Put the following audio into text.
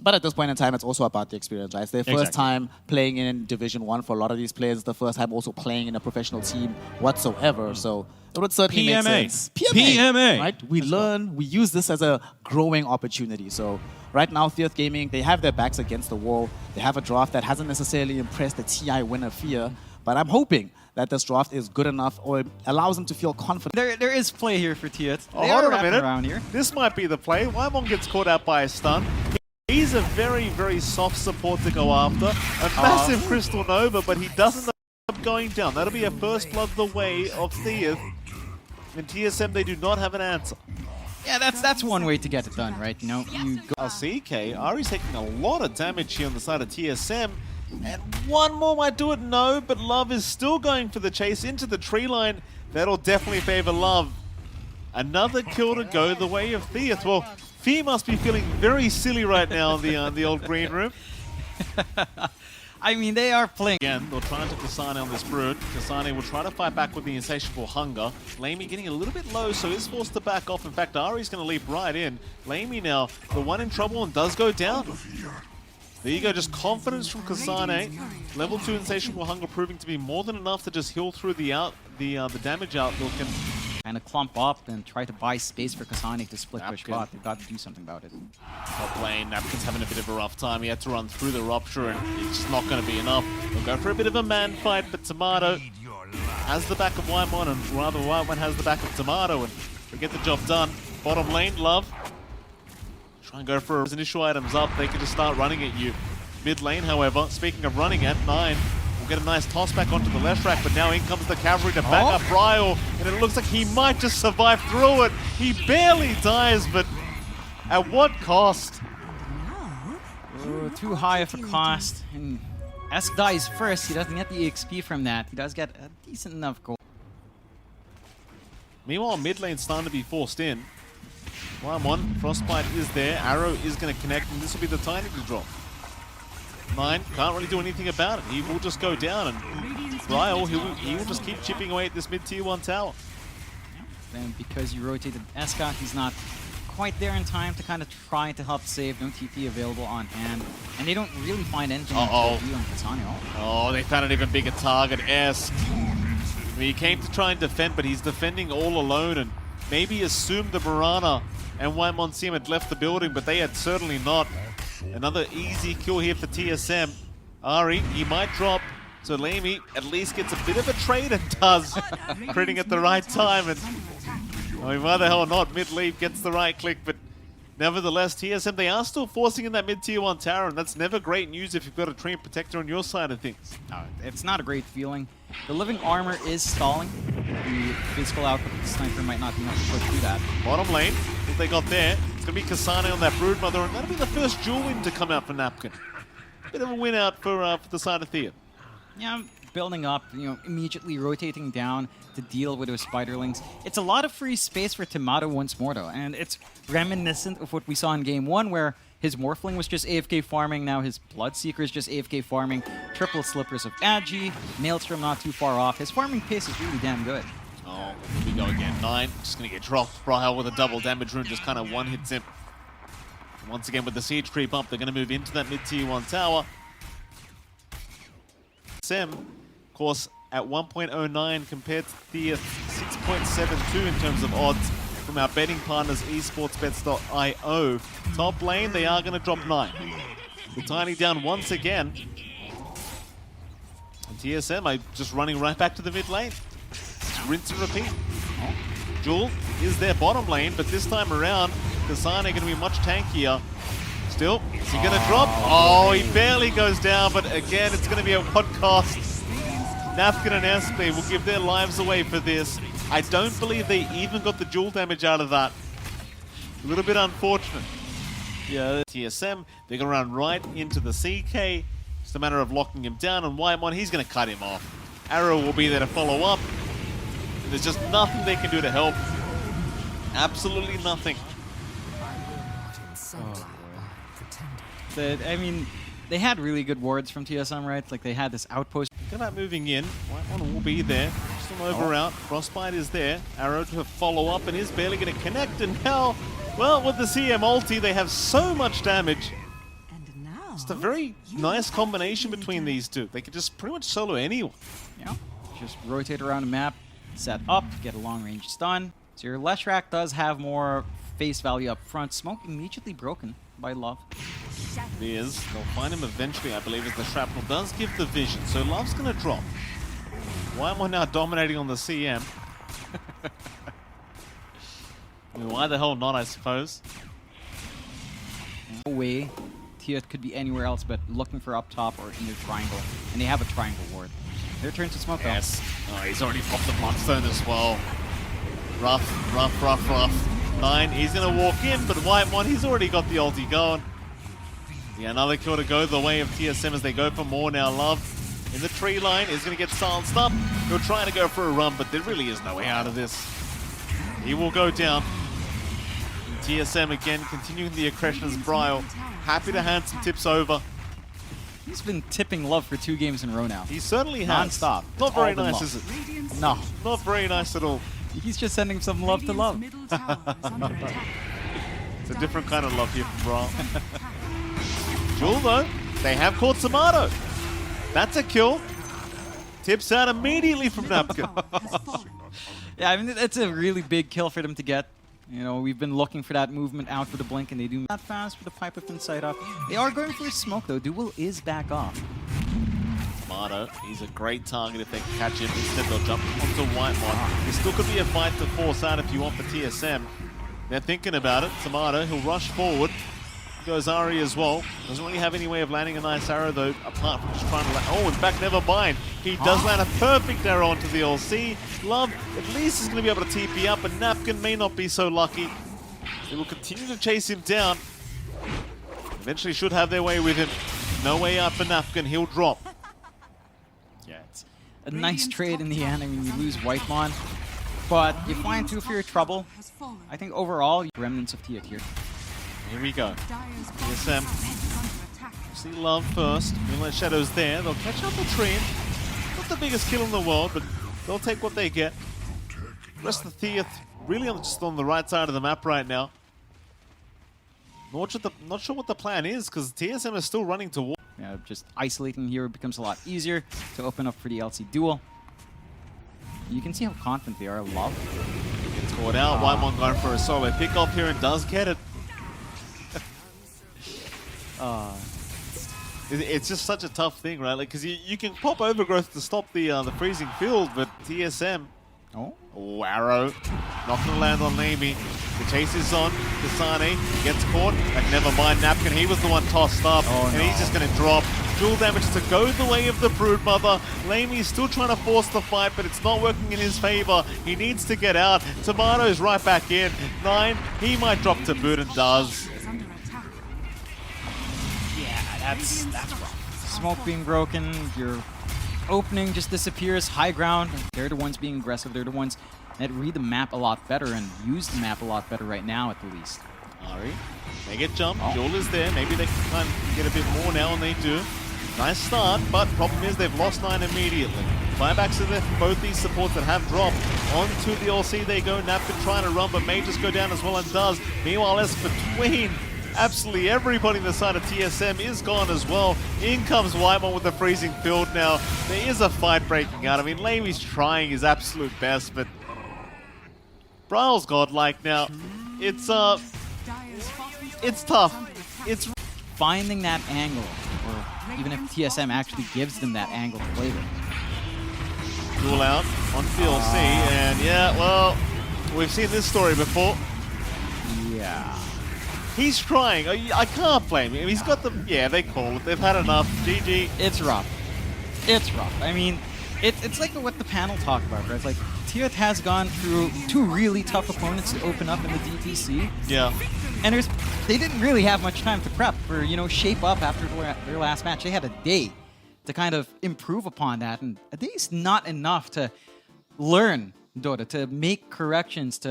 But at this point in time, it's also about the experience, right? It's their first time playing in Division 1 for a lot of these players. It's the first time also playing in a professional team whatsoever. So it would certainly make sense. PMA. Right? We learn, we use this as a growing opportunity. So right now, Thiuth Gaming, they have their backs against the wall. They have a draft that hasn't necessarily impressed the TI winner Fear. But I'm hoping that this draft is good enough or allows them to feel confident. There is play here for Thiuth. Oh, hold on a minute. Around here. This might be the play. Wymon gets caught out by a stun. He's a very, very soft support to go after. A massive Crystal Nova, but he doesn't end up going down. That'll be a first blood the way of Thiuth. In TSM, they do not have an answer. Yeah, that's one way to get it done, right? You know, you go. CK, Ari's taking a lot of damage here on the side of TSM. And one more might do it, no, but Love is still going for the chase into the tree line. That'll definitely favor Love. Another kill to go the way of Thiuth. Well, Fee must be feeling very silly right now in the old green room. I mean, they are playing. Again, they'll try to Kasane on this Brood. Kasane will try to fight back with the Insatiable Hunger. Lamey getting a little bit low, so is forced to back off. In fact, Ari's going to leap right in. Lamey now, the one in trouble and does go down. There you go, just confidence from Kasane. Level 2 Insatiable Hunger proving to be more than enough to just heal through the damage outlook and kind of clump up and try to buy space for Kasane to split their spot. They've got to do something about it. Top lane, Napkin's having a bit of a rough time. He had to run through the Rupture and it's just not going to be enough. They'll go for a bit of a man fight, but Tomato has the back of Wymon, and rather Wymon has the back of Tomato, and they get the job done. Bottom lane, Love. Try and go for his initial items up, they can just start running at you. Mid lane, however, speaking of running at 9, we'll get a nice toss back onto the left rack, but now in comes the cavalry to back up Ryle, and it looks like he might just survive through it. He barely dies, but at what cost? Oh, too high of a cost. And Esk dies first, he doesn't get the EXP from that. He does get a decent enough goal. Meanwhile, mid lane's starting to be forced in. Wymon, Frostbite is there, Arrow is going to connect, and this will be the time to drop. 9 can't really do anything about it. He will just go down, and Ryle, he will just keep chipping away at this mid-tier 1 tower. And because you rotated Eska, he's not quite there in time to kind of try to help save. No TP available on hand, and they don't really find anything to do on Kasane. Oh, they found an even bigger target, Esk. I mean, he came to try and defend, but he's defending all alone, and maybe assumed the Mirana and Wymon Sim had left the building, but they had certainly not. Another easy kill here for TSM. Ari, he might drop, so Lamey at least gets a bit of a trade and does. Critting at the right time, and I mean, why the hell not? Mid-leap gets the right click, but nevertheless, TSM, they are still forcing in that mid-tier 1 tower, and that's never great news if you've got a Treant Protector on your side of things. No, it's not a great feeling. The living armor is stalling. The physical output of the sniper might not be enough to push through that. Bottom lane, what they got there, it's going to be Kasane on that Broodmother, and that'll be the first dual win to come out for Napkin. Bit of a win out for the side of Thiuth. Yeah, building up, you know, immediately rotating down to deal with those spiderlings. It's a lot of free space for Tomato once more, though, and it's reminiscent of what we saw in Game 1, where his Morphling was just AFK farming, now his Bloodseeker is just AFK farming. Triple Slippers of Agi, Maelstrom not too far off. His farming pace is really damn good. Oh, here we go again. 9, just going to get dropped. Brahel with a double damage rune, just kind of one-hits him. Once again with the siege creep up, they're going to move into that mid-tier 1 tower. TSM, of course, at 1.09 compared to Thiuth 6.72 in terms of odds from our betting partners, esportsbets.io. Top lane, they are going to drop 9. The Tiny down once again. And TSM are just running right back to the mid lane. Just rinse and repeat. Jewel is their bottom lane, but this time around, Kasane going to be much tankier. Still, is he going to drop? Oh, he barely goes down, but again, it's going to be at what cost? Napkin and Espe will give their lives away for this. I don't believe they even got the dual damage out of that. A little bit unfortunate. Yeah, TSM, they're going to run right into the CK. It's a matter of locking him down, and Wymon, he's going to cut him off. Arrow will be there to follow up. There's just nothing they can do to help. Absolutely nothing. I mean, they had really good wards from TSM, right? Like, they had this outpost. Think about moving in. Wymon will be there. Just an over out. Frostbite is there. Arrow to follow up and is barely going to connect. And now, well, with the CM ulti, they have so much damage. It's a very nice combination between these two. They can just pretty much solo anyone. Yeah, just rotate around the map, set up, get a long-range stun. So your Leshrac does have more face value up front. Smoke immediately broken by Love. It is. They'll find him eventually, I believe, as the shrapnel does give the vision. So Love's going to drop. Why am I now dominating on the CM? I mean, why the hell not, I suppose? No way Thiuth could be anywhere else but looking for up top or in the triangle. And they have a triangle ward. Their turn to smoke. Yes. Oh, he's already popped the Bloodstone as well. Rough, rough, rough, rough. 9, he's going to walk in, but Whitemon, he's already got the ulti going. Yeah, another kill to go the way of TSM as they go for more now. Love in the tree line is going to get silenced up. He'll try to go for a run, but there really is no way out of this. He will go down. And TSM again continuing the aggression as Brile. Happy to hand some tips over. He's been tipping Love for 2 games in a row now. He certainly has. Non-stop. Not It's very all been nice, Love. is it? No. Not very nice at all. He's just sending some love to Love. It's a different kind of love here from Brile. Jewel, though, they have caught Tomato. That's a kill. Tips out immediately from Napkin. Yeah, I mean, it's a really big kill for them to get. You know, we've been looking for that movement out for the blink, and they do that fast for the pipe up inside up. They are going for a smoke, though. Duel is back off. Tomato, he's a great target if they can catch him. Instead, they'll jump onto Whitemon. There still could be a fight to force out if you want for TSM. They're thinking about it. Tomato, he'll rush forward. Goes Ari as well. Doesn't really have any way of landing a nice arrow, though, apart from just trying to land. Oh, in fact, never mind. He does land a perfect arrow onto the LC. Love, at least, is going to be able to TP up, but Napkin may not be so lucky. They will continue to chase him down. Eventually should have their way with him. No way out for Napkin. He'll drop. Yeah, it's a nice trade in the end. I mean, you lose Whitemon, but you find Thiuth for your trouble. I think overall, remnants of Thiuth here. Here we go. TSM. See Love first. Moonlight Shadow's there. They'll catch up the tree. Not the biggest kill in the world, but they'll take what they get. The rest of the Thiuth really just on the right side of the map right now. Not sure what the plan is, because TSM is still running to war. Yeah, just isolating here becomes a lot easier to open up for the LC duel. You can see how confident they are. Love Gets caught out. Whitemon going for a solo pick off here and does get it. It's just such a tough thing, right? Like, because you can pop Overgrowth to stop the freezing field, but TSM. Oh, arrow. Not going to land on Lamy. The chase is on. Kasane gets caught. But never mind Napkin. He was the one tossed up. And he's just going to drop. Dual damage to go the way of the Broodmother. Lamy's still trying to force the fight, but it's not working in his favor. He needs to get out. Tomato's right back in. 9, he might drop to boot and does. That's rough. Smoke being broken, your opening just disappears, high ground. They're the ones being aggressive. They're the ones that read the map a lot better and use the map a lot better right now, at the least. Ari, they get jumped. Jewel is there. Maybe they can kind of get a bit more now, and they do. Nice start, but problem is they've lost 9 immediately. Buybacks are there for both these supports that have dropped. Onto the LC they go. Napkin trying to run, but may just go down as well and does. Meanwhile, as between absolutely everybody on the side of TSM is gone as well. In comes Whitemon with the freezing field now. There is a fight breaking out. I mean, Lamy's trying his absolute best, but Brile's godlike now. It's tough. It's finding that angle, or even if TSM actually gives them that angle to play with. Duel out on DLC, and yeah, well, we've seen this story before. Yeah. He's trying. I can't blame him. He's got the... Yeah, they call it. They've had enough. GG. It's rough. It's rough. I mean, it's like what the panel talked about, right? It's like, Thiuth has gone through 2 really tough opponents to open up in the DTC. Yeah. And they didn't really have much time to prep or, you know, shape up after their last match. They had a day to kind of improve upon that. And a day is not enough to learn Dota, to make corrections, to